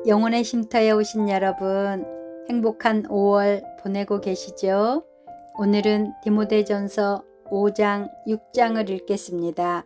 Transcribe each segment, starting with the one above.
영혼의 쉼터에 오신 여러분, 행복한 5월 보내고 계시죠? 오늘은 디모데전서 5장 6장을 읽겠습니다.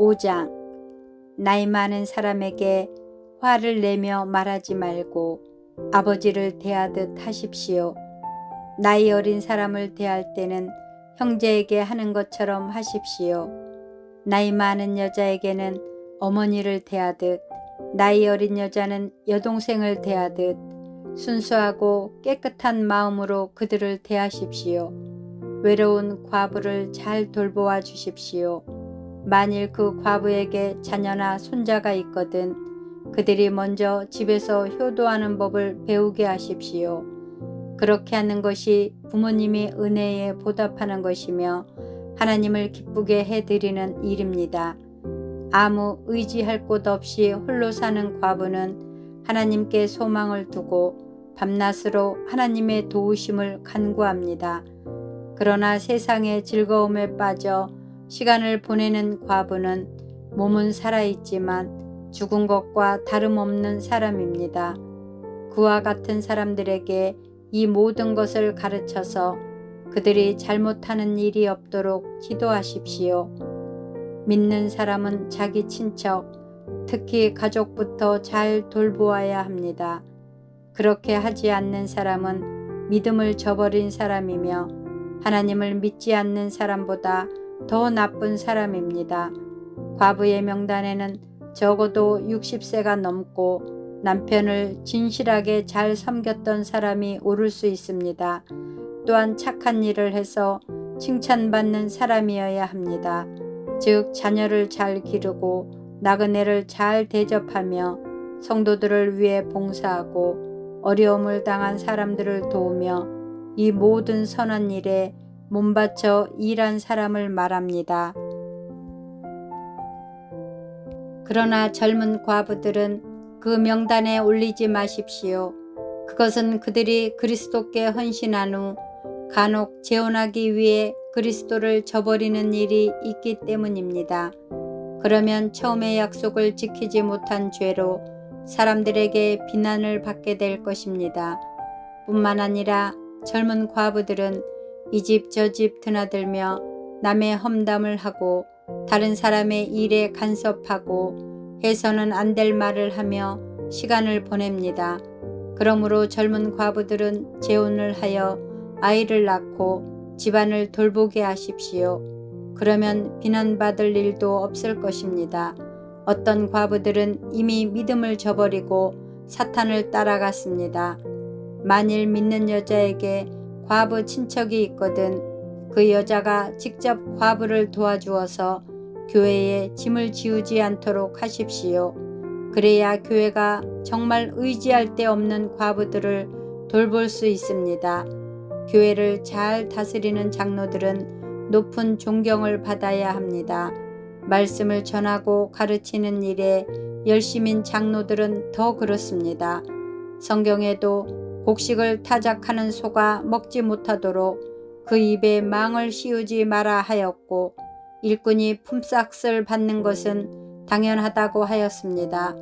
5장. 나이 많은 사람에게 화를 내며 말하지 말고 아버지를 대하듯 하십시오. 나이 어린 사람을 대할 때는 형제에게 하는 것처럼 하십시오. 나이 많은 여자에게는 어머니를 대하듯, 나이 어린 여자는 여동생을 대하듯 순수하고 깨끗한 마음으로 그들을 대하십시오. 외로운 과부를 잘 돌보아 주십시오. 만일 그 과부에게 자녀나 손자가 있거든 그들이 먼저 집에서 효도하는 법을 배우게 하십시오. 그렇게 하는 것이 부모님이 은혜에 보답하는 것이며 하나님을 기쁘게 해드리는 일입니다. 아무 의지할 곳 없이 홀로 사는 과부는 하나님께 소망을 두고 밤낮으로 하나님의 도우심을 간구합니다. 그러나 세상의 즐거움에 빠져 시간을 보내는 과부는 몸은 살아있지만 죽은 것과 다름없는 사람입니다. 그와 같은 사람들에게 이 모든 것을 가르쳐서 그들이 잘못하는 일이 없도록 기도하십시오. 믿는 사람은 자기 친척, 특히 가족부터 잘 돌보아야 합니다. 그렇게 하지 않는 사람은 믿음을 저버린 사람이며 하나님을 믿지 않는 사람보다 더 나쁜 사람입니다. 과부의 명단에는 적어도 60세가 넘고 남편을 진실하게 잘 섬겼던 사람이 오를 수 있습니다. 또한 착한 일을 해서 칭찬받는 사람이어야 합니다. 즉 자녀를 잘 기르고 나그네를 잘 대접하며 성도들을 위해 봉사하고 어려움을 당한 사람들을 도우며 이 모든 선한 일에 몸바쳐 일한 사람을 말합니다. 그러나 젊은 과부들은 그 명단에 올리지 마십시오. 그것은 그들이 그리스도께 헌신한 후 간혹 재혼하기 위해 그리스도를 저버리는 일이 있기 때문입니다. 그러면 처음의 약속을 지키지 못한 죄로 사람들에게 비난을 받게 될 것입니다. 뿐만 아니라 젊은 과부들은 이 집 저 집 드나들며 남의 험담을 하고 다른 사람의 일에 간섭하고 해서는 안 될 말을 하며 시간을 보냅니다. 그러므로 젊은 과부들은 재혼을 하여 아이를 낳고 집안을 돌보게 하십시오. 그러면 비난받을 일도 없을 것입니다. 어떤 과부들은 이미 믿음을 저버리고 사탄을 따라갔습니다. 만일 믿는 여자에게 과부 친척이 있거든 그 여자가 직접 과부를 도와주어서 교회에 짐을 지우지 않도록 하십시오. 그래야 교회가 정말 의지할 데 없는 과부들을 돌볼 수 있습니다. 교회를 잘 다스리는 장로들은 높은 존경을 받아야 합니다. 말씀을 전하고 가르치는 일에 열심인 장로들은 더 그렇습니다. 성경에도 곡식을 타작하는 소가 먹지 못하도록 그 입에 망을 씌우지 마라 하였고 일꾼이 품삯을 받는 것은 당연하다고 하였습니다.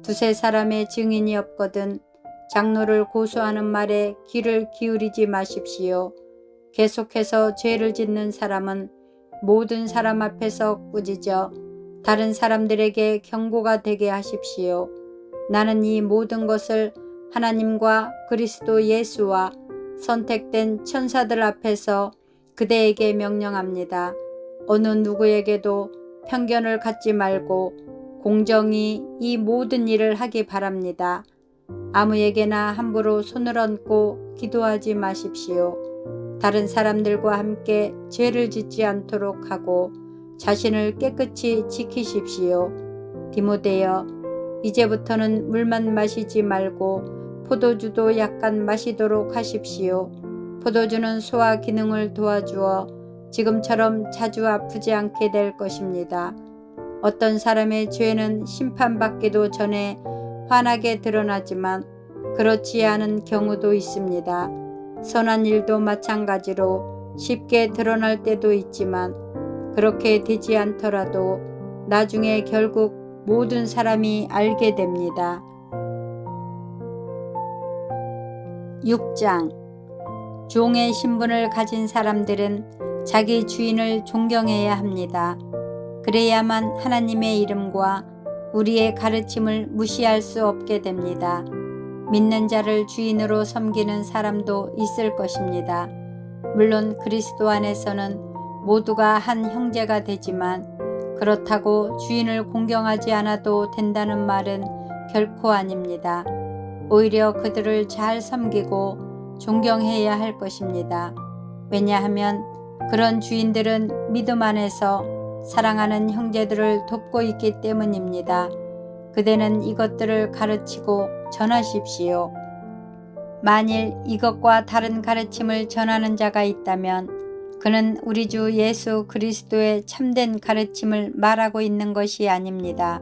두세 사람의 증인이 없거든 장로를 고소하는 말에 귀를 기울이지 마십시오. 계속해서 죄를 짓는 사람은 모든 사람 앞에서 꾸짖어 다른 사람들에게 경고가 되게 하십시오. 나는 이 모든 것을 하나님과 그리스도 예수와 선택된 천사들 앞에서 그대에게 명령합니다. 어느 누구에게도 편견을 갖지 말고 공정히 이 모든 일을 하기 바랍니다. 아무에게나 함부로 손을 얹고 기도하지 마십시오. 다른 사람들과 함께 죄를 짓지 않도록 하고 자신을 깨끗이 지키십시오. 디모데여, 이제부터는 물만 마시지 말고 포도주도 약간 마시도록 하십시오. 포도주는 소화 기능을 도와주어 지금처럼 자주 아프지 않게 될 것입니다. 어떤 사람의 죄는 심판받기도 전에 환하게 드러나지만 그렇지 않은 경우도 있습니다. 선한 일도 마찬가지로 쉽게 드러날 때도 있지만 그렇게 되지 않더라도 나중에 결국 모든 사람이 알게 됩니다. 6장. 종의 신분을 가진 사람들은 자기 주인을 존경해야 합니다. 그래야만 하나님의 이름과 우리의 가르침을 무시할 수 없게 됩니다. 믿는 자를 주인으로 섬기는 사람도 있을 것입니다. 물론 그리스도 안에서는 모두가 한 형제가 되지만 그렇다고 주인을 공경하지 않아도 된다는 말은 결코 아닙니다. 오히려 그들을 잘 섬기고 존경해야 할 것입니다. 왜냐하면 그런 주인들은 믿음 안에서 사랑하는 형제들을 돕고 있기 때문입니다. 그대는 이것들을 가르치고 전하십시오. 만일 이것과 다른 가르침을 전하는 자가 있다면 그는 우리 주 예수 그리스도의 참된 가르침을 말하고 있는 것이 아닙니다.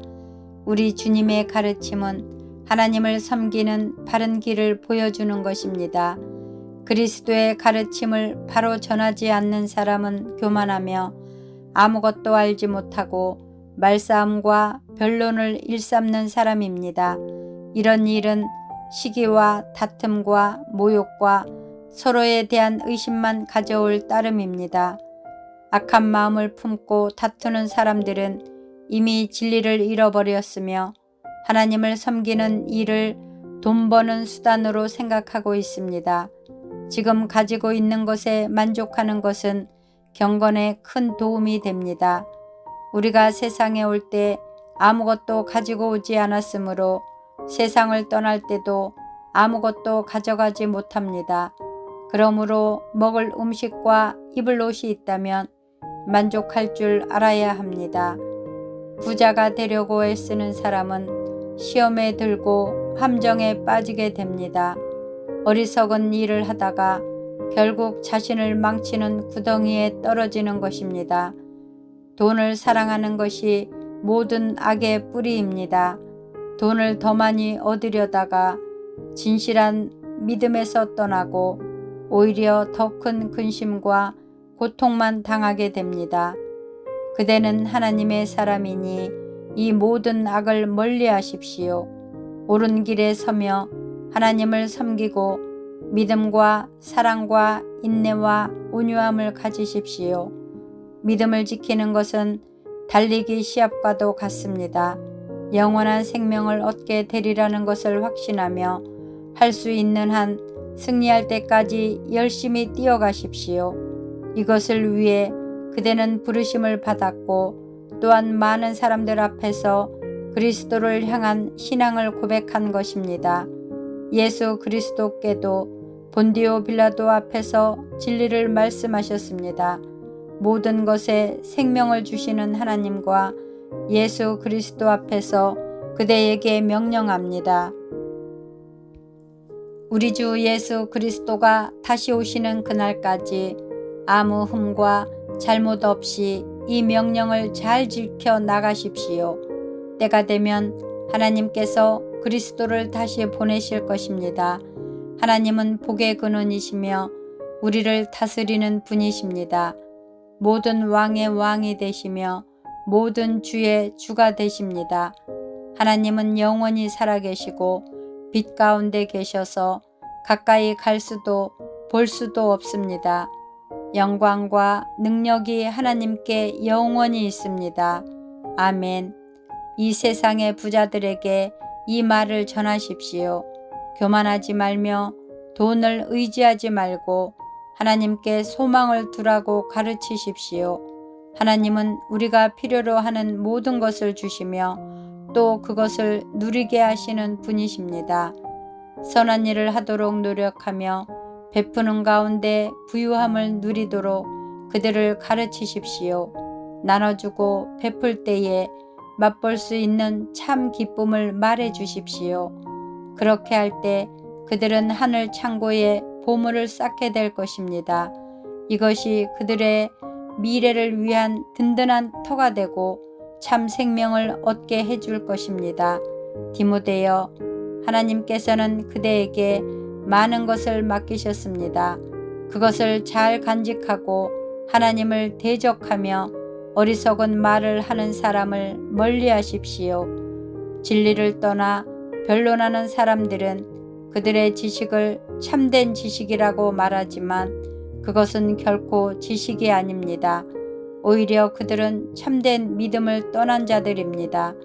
우리 주님의 가르침은 하나님을 섬기는 바른 길을 보여주는 것입니다. 그리스도의 가르침을 바로 전하지 않는 사람은 교만하며 아무것도 알지 못하고 말싸움과 변론을 일삼는 사람입니다. 이런 일은 시기와 다툼과 모욕과 서로에 대한 의심만 가져올 따름입니다. 악한 마음을 품고 다투는 사람들은 이미 진리를 잃어버렸으며 하나님을 섬기는 일을 돈 버는 수단으로 생각하고 있습니다. 지금 가지고 있는 것에 만족하는 것은 경건에 큰 도움이 됩니다. 우리가 세상에 올 때 아무것도 가지고 오지 않았으므로 세상을 떠날 때도 아무것도 가져가지 못합니다. 그러므로 먹을 음식과 입을 옷이 있다면 만족할 줄 알아야 합니다. 부자가 되려고 애쓰는 사람은 시험에 들고 함정에 빠지게 됩니다. 어리석은 일을 하다가 결국 자신을 망치는 구덩이에 떨어지는 것입니다. 돈을 사랑하는 것이 모든 악의 뿌리입니다. 돈을 더 많이 얻으려다가 진실한 믿음에서 떠나고 오히려 더 큰 근심과 고통만 당하게 됩니다. 그대는 하나님의 사람이니 이 모든 악을 멀리 하십시오. 옳은 길에 서며 하나님을 섬기고 믿음과 사랑과 인내와 온유함을 가지십시오. 믿음을 지키는 것은 달리기 시합과도 같습니다. 영원한 생명을 얻게 되리라는 것을 확신하며 할 수 있는 한 승리할 때까지 열심히 뛰어가십시오. 이것을 위해 그대는 부르심을 받았고 또한 많은 사람들 앞에서 그리스도를 향한 신앙을 고백한 것입니다. 예수 그리스도께도 본디오 빌라도 앞에서 진리를 말씀하셨습니다. 모든 것에 생명을 주시는 하나님과 예수 그리스도 앞에서 그대에게 명령합니다. 우리 주 예수 그리스도가 다시 오시는 그날까지 아무 흠과 잘못 없이 이 명령을 잘 지켜 나가십시오. 때가 되면 하나님께서 그리스도를 다시 보내실 것입니다. 하나님은 복의 근원이시며 우리를 다스리는 분이십니다. 모든 왕의 왕이 되시며 모든 주의 주가 되십니다. 하나님은 영원히 살아계시고 빛 가운데 계셔서 가까이 갈 수도 볼 수도 없습니다. 영광과 능력이 하나님께 영원히 있습니다. 아멘. 이 세상의 부자들에게 이 말을 전하십시오. 교만하지 말며 돈을 의지하지 말고 하나님께 소망을 두라고 가르치십시오. 하나님은 우리가 필요로 하는 모든 것을 주시며 또 그것을 누리게 하시는 분이십니다. 선한 일을 하도록 노력하며 베푸는 가운데 부유함을 누리도록 그들을 가르치십시오. 나눠주고 베풀 때에 맛볼 수 있는 참 기쁨을 말해 주십시오. 그렇게 할 때 그들은 하늘 창고에 보물을 쌓게 될 것입니다. 이것이 그들의 미래를 위한 든든한 터가 되고 참 생명을 얻게 해줄 것입니다. 디모데여, 하나님께서는 그대에게 많은 것을 맡기셨습니다. 그것을 잘 간직하고 하나님을 대적하며 어리석은 말을 하는 사람을 멀리 하십시오. 진리를 떠나 변론하는 사람들은 그들의 지식을 참된 지식이라고 말하지만 그것은 결코 지식이 아닙니다. 오히려 그들은 참된 믿음을 떠난 자들입니다.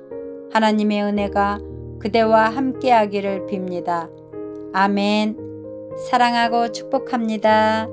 하나님의 은혜가 그대와 함께하기를 빕니다. 아멘. 사랑하고 축복합니다.